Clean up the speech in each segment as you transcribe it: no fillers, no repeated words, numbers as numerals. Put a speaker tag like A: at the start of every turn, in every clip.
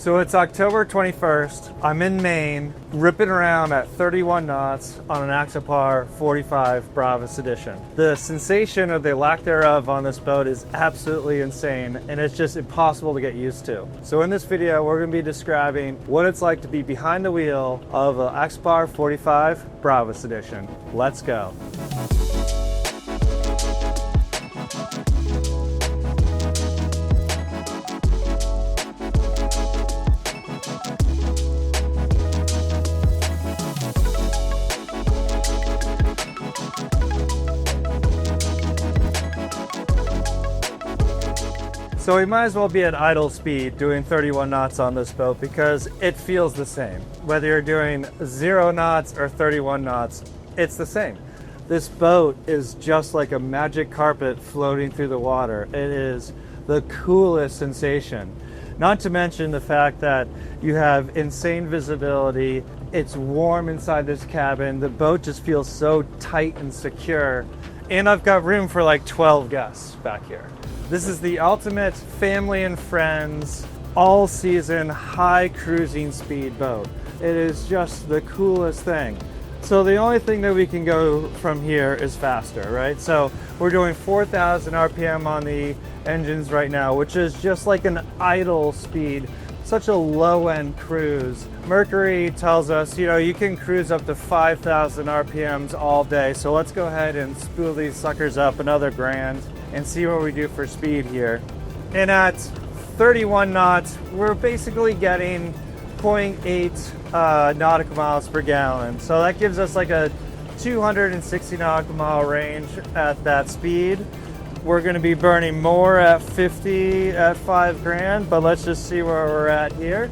A: So it's October 21st. I'm in Maine, ripping around at 31 knots on an Axopar 45 BRABUS Edition. The sensation or the lack thereof on this boat is absolutely insane, and it's just impossible to get used to. So in this video, we're going to be describing what it's like to be behind the wheel of an Axopar 45 BRABUS Edition. Let's go. So we might as well be at idle speed doing 31 knots on this boat because it feels the same. Whether you're doing 0 knots or 31 knots, it's the same. This boat is just like a magic carpet floating through the water. It is the coolest sensation. Not to mention the fact that you have insane visibility. It's warm inside this cabin. The boat just feels so tight and secure. And I've got room for like 12 guests back here. This is the ultimate family and friends, all season, high cruising speed boat. It is just the coolest thing. So the only thing that we can go from here is faster, right? So we're doing 4,000 RPM on the engines right now, which is just like an idle speed, such a low end cruise. Mercury tells us, you can cruise up to 5,000 RPMs all day. So let's go ahead and spool these suckers up another grand and see what we do for speed here. And at 31 knots, we're basically getting 0.8 nautical miles per gallon. So that gives us like a 260 nautical mile range at that speed. We're gonna be burning more at 50 at 5 grand, but let's just see where we're at here.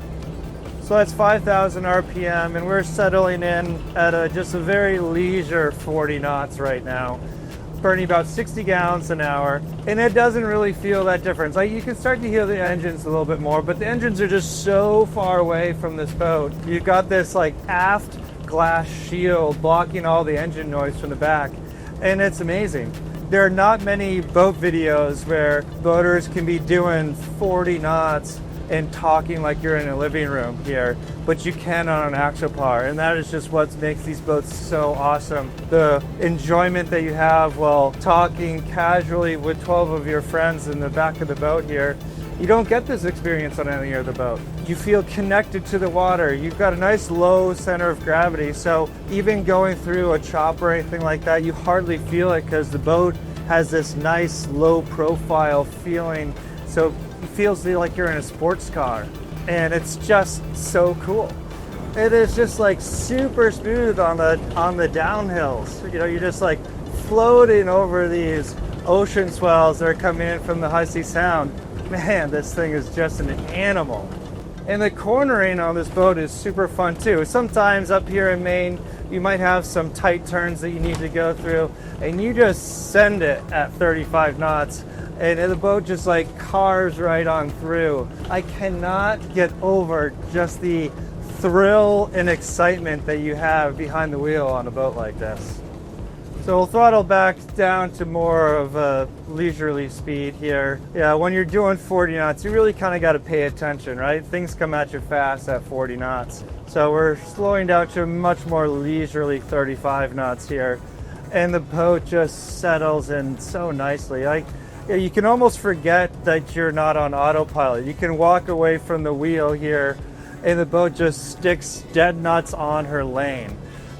A: So that's 5,000 RPM, and we're settling in at just a very leisure 40 knots right now, burning about 60 gallons an hour, and it doesn't really feel that difference. Like, you can start to hear the engines a little bit more, but the engines are just so far away from this boat. You've got this like aft glass shield blocking all the engine noise from the back, and it's amazing. There are not many boat videos where boaters can be doing 40 knots and talking like you're in a living room here, but you can on an Axopar, and that is just what makes these boats so awesome. The enjoyment that you have while talking casually with 12 of your friends in the back of the boat here, you don't get this experience on any other boat. You feel connected to the water. You've got a nice low center of gravity, so even going through a chop or anything like that, you hardly feel it because the boat has this nice low profile feeling, so it feels like you're in a sports car, and it's just so cool. It is just like super smooth on the downhills. You're just like floating over these ocean swells that are coming in from the high seas sound. Man, this thing is just an animal. And the cornering on this boat is super fun too. Sometimes up here in Maine, you might have some tight turns that you need to go through, and you just send it at 35 knots, and the boat just like cars right on through. I cannot get over just the thrill and excitement that you have behind the wheel on a boat like this. So we'll throttle back down to more of a leisurely speed here. Yeah, when you're doing 40 knots, you really kind of got to pay attention, right? Things come at you fast at 40 knots. So we're slowing down to a much more leisurely 35 knots here. And the boat just settles in so nicely. You can almost forget that you're not on autopilot. You can walk away from the wheel here, and the boat just sticks dead nuts on her lane.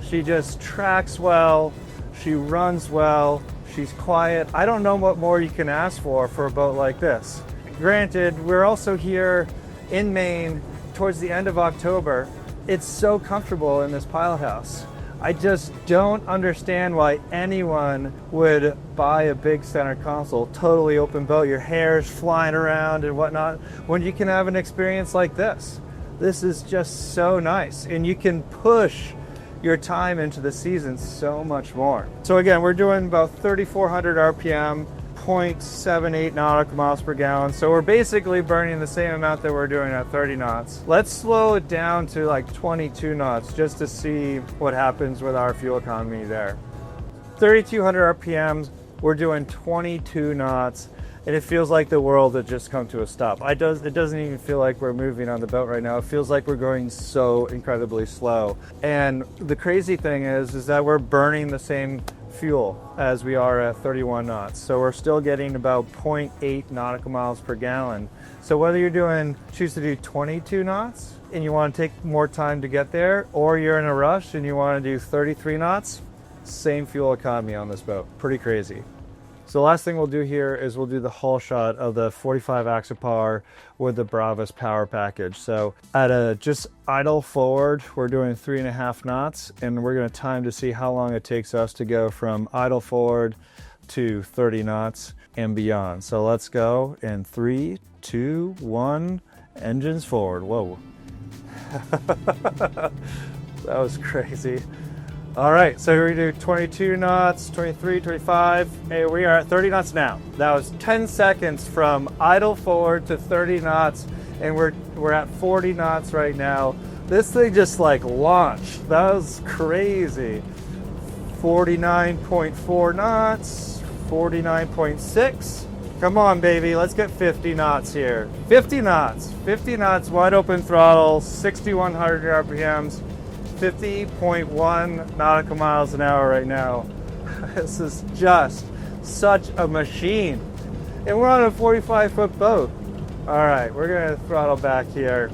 A: She just tracks well. She runs well, she's quiet. I don't know what more you can ask for a boat like this. Granted, we're also here in Maine towards the end of October. It's so comfortable in this pilothouse. I just don't understand why anyone would buy a big center console, totally open boat, your hair's flying around and whatnot, when you can have an experience like this. This is just so nice, and you can push your time into the season so much more. So again, we're doing about 3,400 RPM, 0.78 nautical miles per gallon. So we're basically burning the same amount that we're doing at 30 knots. Let's slow it down to like 22 knots just to see what happens with our fuel economy there. 3,200 RPMs, we're doing 22 knots. and it feels like the world had just come to a stop. It doesn't even feel like we're moving on the boat right now. It feels like we're going so incredibly slow. And the crazy thing is that we're burning the same fuel as we are at 31 knots. So we're still getting about 0.8 nautical miles per gallon. So whether you're choose to do 22 knots and you want to take more time to get there, or you're in a rush and you want to do 33 knots, same fuel economy on this boat. Pretty crazy. So the last thing we'll do here is we'll do the hull shot of the 45 Axopar with the BRABUS Power package. So at a just idle forward, we're doing 3.5 knots, and we're going to time to see how long it takes us to go from idle forward to 30 knots and beyond. So let's go in 3, 2, 1, engines forward. Whoa. That was crazy. All right, so we're gonna do 22 knots, 23, 25, and we are at 30 knots now. That was 10 seconds from idle forward to 30 knots, and we're at 40 knots right now. This thing just like launched. That was crazy. 49.4 knots, 49.6. Come on, baby, let's get 50 knots here. 50 knots, wide open throttle, 6,100 RPMs. 50.1 nautical miles an hour right now. This is just such a machine. And we're on a 45-foot boat. All right, we're gonna throttle back here.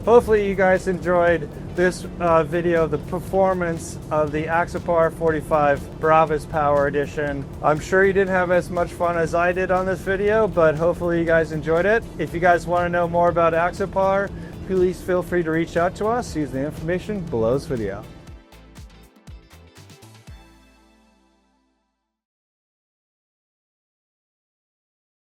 A: Hopefully you guys enjoyed this video of the performance of the Axopar 45 BRABUS Power Edition. I'm sure you didn't have as much fun as I did on this video, but hopefully you guys enjoyed it. If you guys want to know more about Axopar, please feel free to reach out to us using the information below this video.